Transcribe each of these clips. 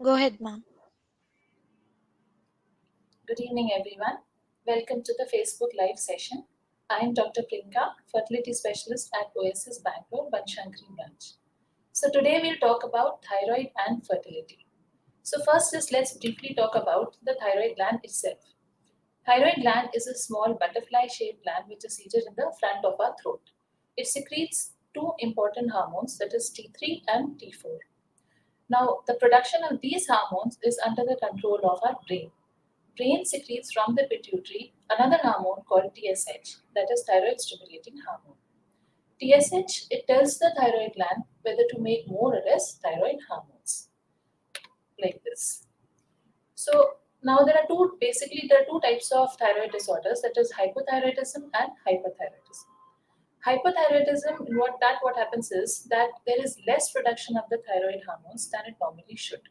Go ahead, ma'am. Good evening, everyone. Welcome to the Facebook Live session. I am Dr. Prinka, Fertility Specialist at Oasis Bangalore, Banashankari branch. So today we'll talk about thyroid and fertility. So first just let's briefly talk about the thyroid gland itself. Thyroid gland is a small butterfly-shaped gland which is seated in the front of our throat. It secretes two important hormones, that is T3 and T4. Now, the production of these hormones is under the control of our brain. Brain secretes from the pituitary another hormone called TSH, that is thyroid stimulating hormone. TSH, it tells the thyroid gland whether to make more or less thyroid hormones, like this. So now there are two types of thyroid disorders, that is hypothyroidism and hyperthyroidism. Hypothyroidism, what happens is that there is less production of the thyroid hormones than it normally should.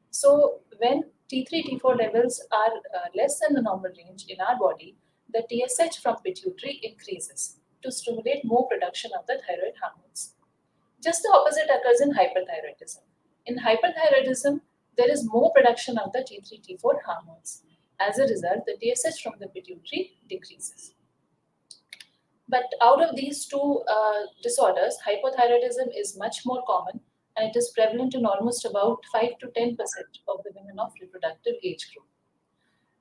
So when T3, T4 levels are less than the normal range in our body, the TSH from pituitary increases to stimulate more production of the thyroid hormones. Just the opposite occurs in hyperthyroidism. In hyperthyroidism, there is more production of the T3, T4 hormones. As a result, the TSH from the pituitary decreases. But out of these two disorders, hypothyroidism is much more common and it is prevalent in almost about 5 to 10% of the women of reproductive age group.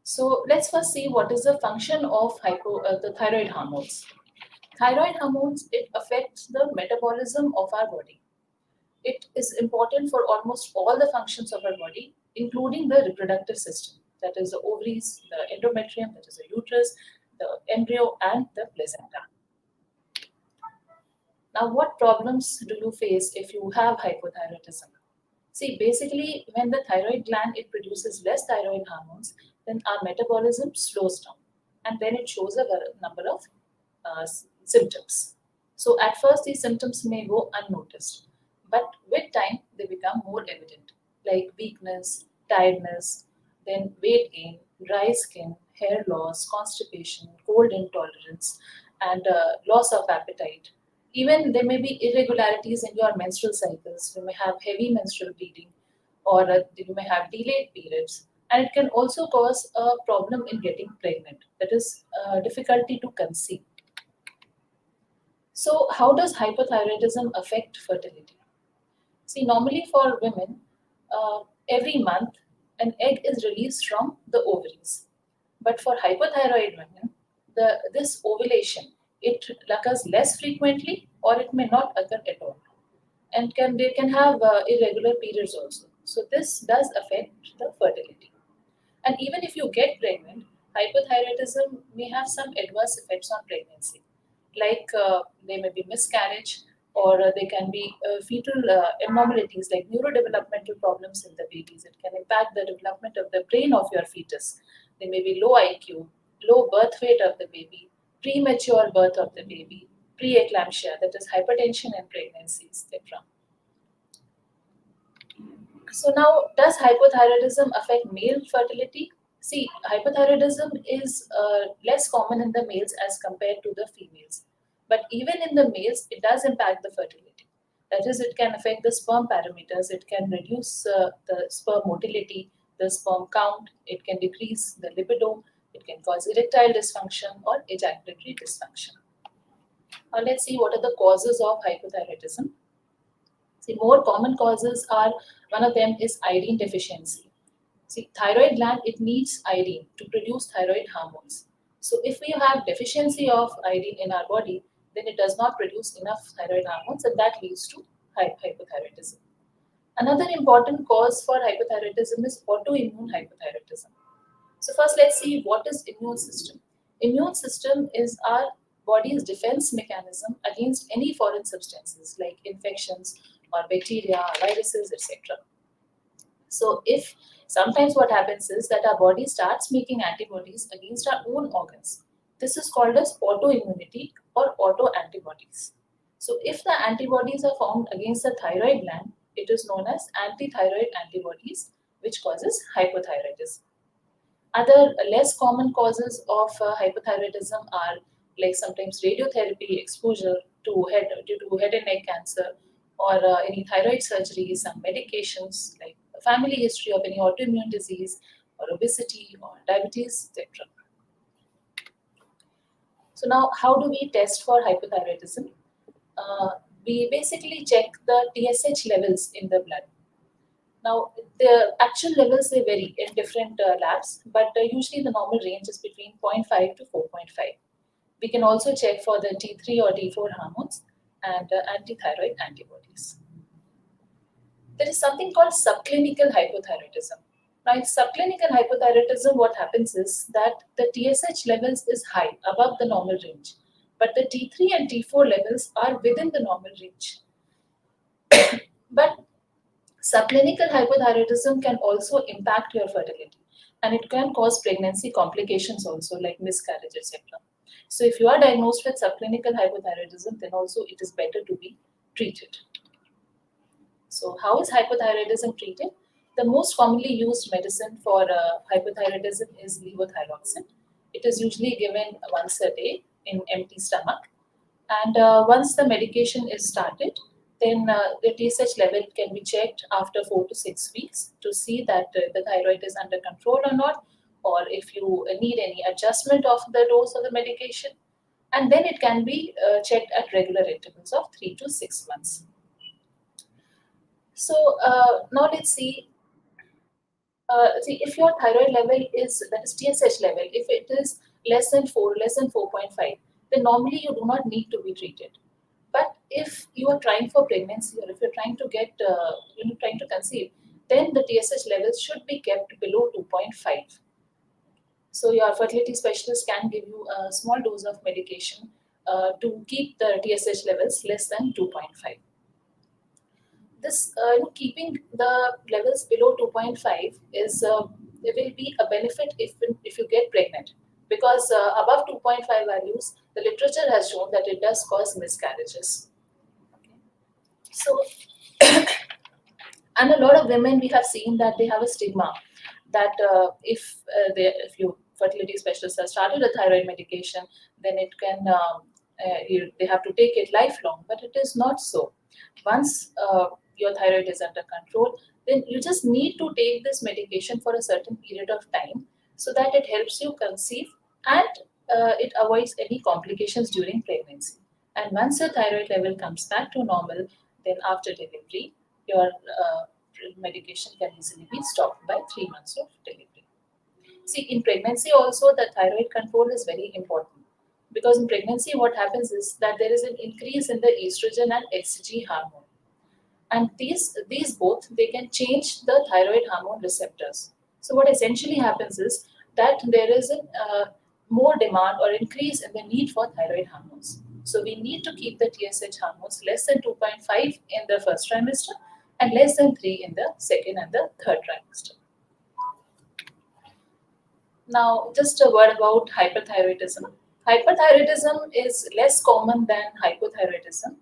So let's first see what is the function of the thyroid hormones. Thyroid hormones, it affects the metabolism of our body. It is important for almost all the functions of our body, including the reproductive system, that is the ovaries, the endometrium, that is the uterus, the embryo, and the placenta. Now, what problems do you face if you have hypothyroidism? See, basically, when the thyroid gland it produces less thyroid hormones, then our metabolism slows down, and then it shows a number of symptoms. So, at first, these symptoms may go unnoticed, but with time, they become more evident, like weakness, tiredness, then weight gain, dry skin, hair loss, constipation, cold intolerance, and loss of appetite. Even there may be irregularities in your menstrual cycles. You may have heavy menstrual bleeding, or you may have delayed periods. And it can also cause a problem in getting pregnant, that is, difficulty to conceive. So, how does hypothyroidism affect fertility? See, normally for women, every month an egg is released from the ovaries. But for hypothyroid women, this ovulation it occurs less frequently or it may not occur at all, and they can have irregular periods also. So this does affect the fertility. And even if you get pregnant, hypothyroidism may have some adverse effects on pregnancy, like there may be miscarriage, or there can be fetal abnormalities like neurodevelopmental problems in the babies. It can impact the development of the brain of your fetus. There may be low IQ, low birth weight of the baby, premature birth of the baby, preeclampsia, that is hypertension in pregnancy, etc. So now, does hypothyroidism affect male fertility? See, hypothyroidism is less common in the males as compared to the females. But even in the males, it does impact the fertility. That is, it can affect the sperm parameters, it can reduce the sperm motility, the sperm count, it can decrease the libido, it can cause erectile dysfunction or ejaculatory dysfunction. Now, let's see what are the causes of hypothyroidism. See, more common causes are one of them is iodine deficiency. See, thyroid gland it needs iodine to produce thyroid hormones. So if we have deficiency of iodine in our body, then it does not produce enough thyroid hormones, and that leads to hypothyroidism. Another important cause for hypothyroidism is autoimmune hypothyroidism. So first, let's see what is immune system. Immune system is our body's defense mechanism against any foreign substances like infections or bacteria, viruses, etc. So if sometimes what happens is that our body starts making antibodies against our own organs. This is called as autoimmunity or autoantibodies. So if the antibodies are formed against the thyroid gland, it is known as antithyroid antibodies, which causes hypothyroidism. Other less common causes of hypothyroidism are like sometimes radiotherapy exposure to head due to head and neck cancer, or any thyroid surgery, some medications like family history of any autoimmune disease or obesity or diabetes, etc. So now, how do we test for hypothyroidism? We basically check the TSH levels in the blood. Now, the actual levels they vary in different labs, but usually the normal range is between 0.5 to 4.5. We can also check for the T3 or T4 hormones and antithyroid antibodies. There is something called subclinical hypothyroidism. Now, in subclinical hypothyroidism, what happens is that the TSH levels is high, above the normal range, but the T3 and T4 levels are within the normal range. But subclinical hypothyroidism can also impact your fertility, and it can cause pregnancy complications also, like miscarriage, etc. So if you are diagnosed with subclinical hypothyroidism, then also it is better to be treated. So how is hypothyroidism treated? The most commonly used medicine for hypothyroidism is levothyroxine. It is usually given once a day in empty stomach. And once the medication is started, then the TSH level can be checked after 4 to 6 weeks to see that the thyroid is under control or not, or if you need any adjustment of the dose of the medication. And then it can be checked at regular intervals of 3 to 6 months. So now let's see. If your thyroid level is, that is TSH level, if it is less than 4, less than 4.5, then normally you do not need to be treated. But if you are trying for pregnancy, or if you're trying to get, trying to conceive, then the TSH levels should be kept below 2.5. So your fertility specialist can give you a small dose of medication to keep the TSH levels less than 2.5. This keeping the levels below 2.5 is there will be a benefit if you get pregnant, because above 2.5 values, the literature has shown that it does cause miscarriages. Okay. So and a lot of women, we have seen that they have a stigma that if you fertility specialist has started a thyroid medication, then it can they have to take it lifelong, but it is not so. Once your thyroid is under control, then you just need to take this medication for a certain period of time so that it helps you conceive, and it avoids any complications during pregnancy. And once your thyroid level comes back to normal, then after delivery, your medication can easily be stopped by 3 months of delivery. See, in pregnancy also, the thyroid control is very important, because in pregnancy what happens is that there is an increase in the estrogen and HCG hormone. And these both, they can change the thyroid hormone receptors. So what essentially happens is that there is a more demand or increase in the need for thyroid hormones. So we need to keep the TSH hormones less than 2.5 in the first trimester and less than 3 in the second and the third trimester. Now, just a word about hyperthyroidism. Hyperthyroidism is less common than hypothyroidism.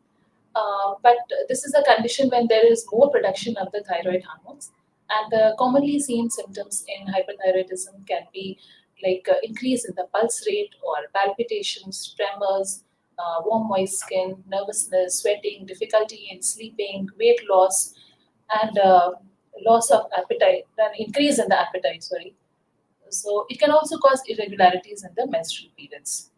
But this is a condition when there is more production of the thyroid hormones, and the commonly seen symptoms in hyperthyroidism can be like increase in the pulse rate or palpitations, tremors, warm moist skin, nervousness, sweating, difficulty in sleeping, weight loss, and loss of appetite, an increase in the appetite, sorry. So it can also cause irregularities in the menstrual periods.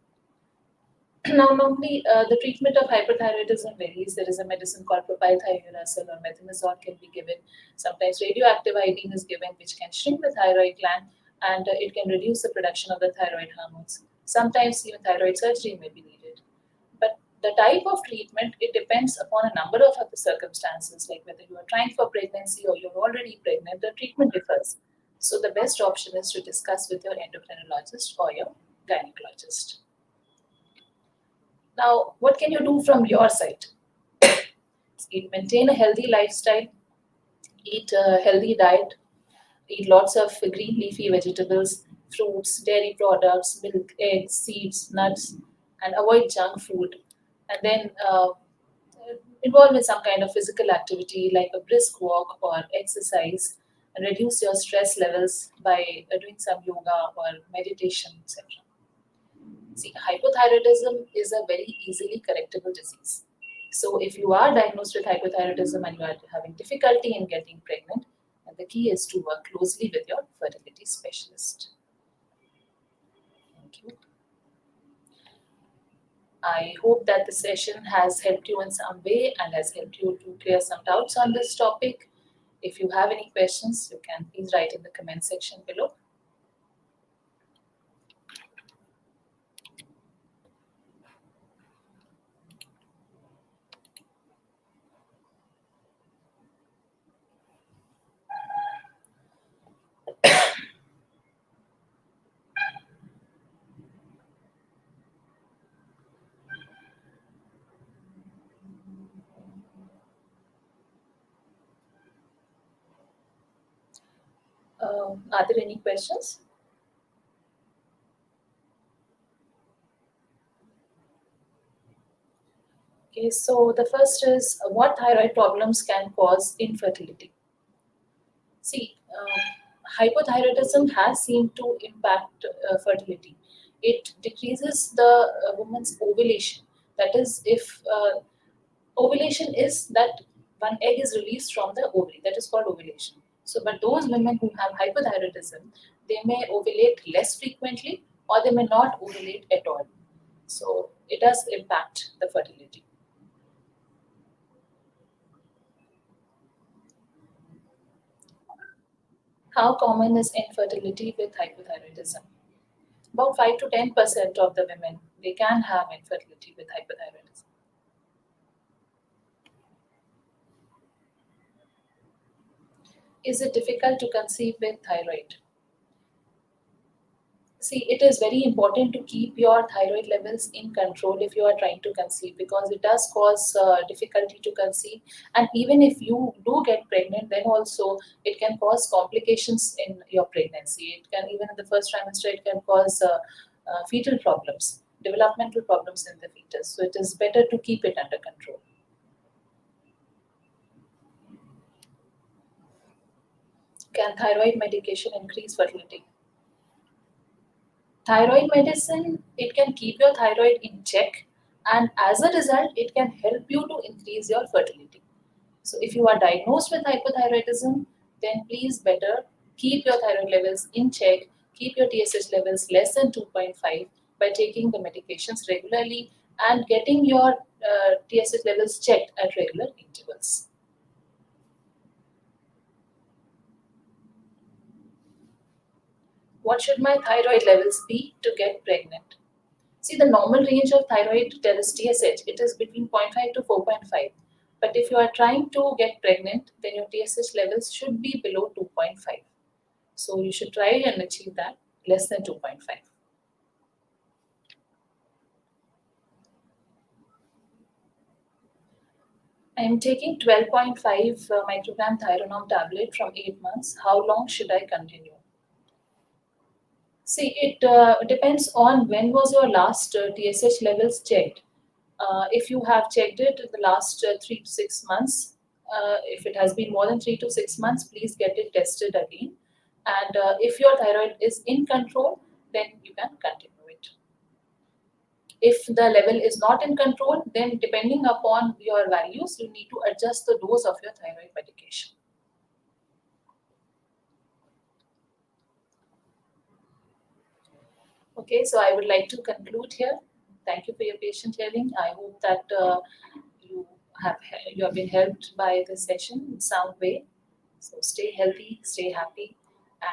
Now, normally the treatment of hyperthyroidism varies. There is a medicine called propylthiouracil or methimazole can be given. Sometimes radioactive iodine is given, which can shrink the thyroid gland, and it can reduce the production of the thyroid hormones. Sometimes even thyroid surgery may be needed. But the type of treatment, it depends upon a number of other circumstances, like whether you are trying for pregnancy or you're already pregnant. The treatment differs. So the best option is to discuss with your endocrinologist or your gynecologist. Now, what can you do from your side? Maintain a healthy lifestyle, eat a healthy diet, eat lots of green leafy vegetables, fruits, dairy products, milk, eggs, seeds, nuts, and avoid junk food. And then involve in some kind of physical activity like a brisk walk or exercise, and reduce your stress levels by doing some yoga or meditation, etc. See, hypothyroidism is a very easily correctable disease. So if you are diagnosed with hypothyroidism and you are having difficulty in getting pregnant, the key is to work closely with your fertility specialist. Thank you. I hope that the session has helped you in some way and has helped you to clear some doubts on this topic. If you have any questions, you can please write in the comment section below. Are there any questions? Okay, so the first is what thyroid problems can cause infertility? See, hypothyroidism has seemed to impact fertility. It decreases the woman's ovulation. That is, if ovulation is that one egg is released from the ovary, that is called ovulation. So, but those women who have hypothyroidism, they may ovulate less frequently or they may not ovulate at all. So, it does impact the fertility. How common is infertility with hypothyroidism? About 5 to 10% of the women, they can have infertility with hypothyroidism. Is it difficult to conceive with thyroid? See, it is very important to keep your thyroid levels in control if you are trying to conceive, because it does cause difficulty to conceive. And even if you do get pregnant, then also it can cause complications in your pregnancy. It can, even in the first trimester, it can cause fetal problems, developmental problems in the fetus. So it is better to keep it under control. Can thyroid medication increase fertility? Thyroid medicine, it can keep your thyroid in check, and as a result, it can help you to increase your fertility. So if you are diagnosed with hypothyroidism, then please better keep your thyroid levels in check, keep your TSH levels less than 2.5 by taking the medications regularly and getting your TSH levels checked at regular intervals. What should my thyroid levels be to get pregnant? See, the normal range of thyroid TSH, it is between 0.5 to 4.5. But if you are trying to get pregnant, then your TSH levels should be below 2.5. So you should try and achieve that less than 2.5. I am taking 12.5 microgram Thyronorm tablet from 8 months. How long should I continue? See, it depends on when was your last TSH levels checked. If you have checked it in the last 3 to 6 months, if it has been more than 3 to 6 months, please get it tested again. And if your thyroid is in control, then you can continue it. If the level is not in control, then depending upon your values, you need to adjust the dose of your thyroid medication. Okay, so I would like to conclude here. Thank you for your patient hearing. I hope that you have been helped by this session in some way. So stay healthy, stay happy,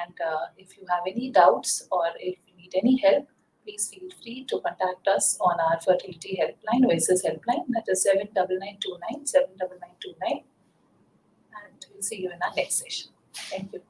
and if you have any doubts or if you need any help, please feel free to contact us on our fertility helpline, Oasis helpline, that is 79929 79929, and we'll see you in our next session. Thank you.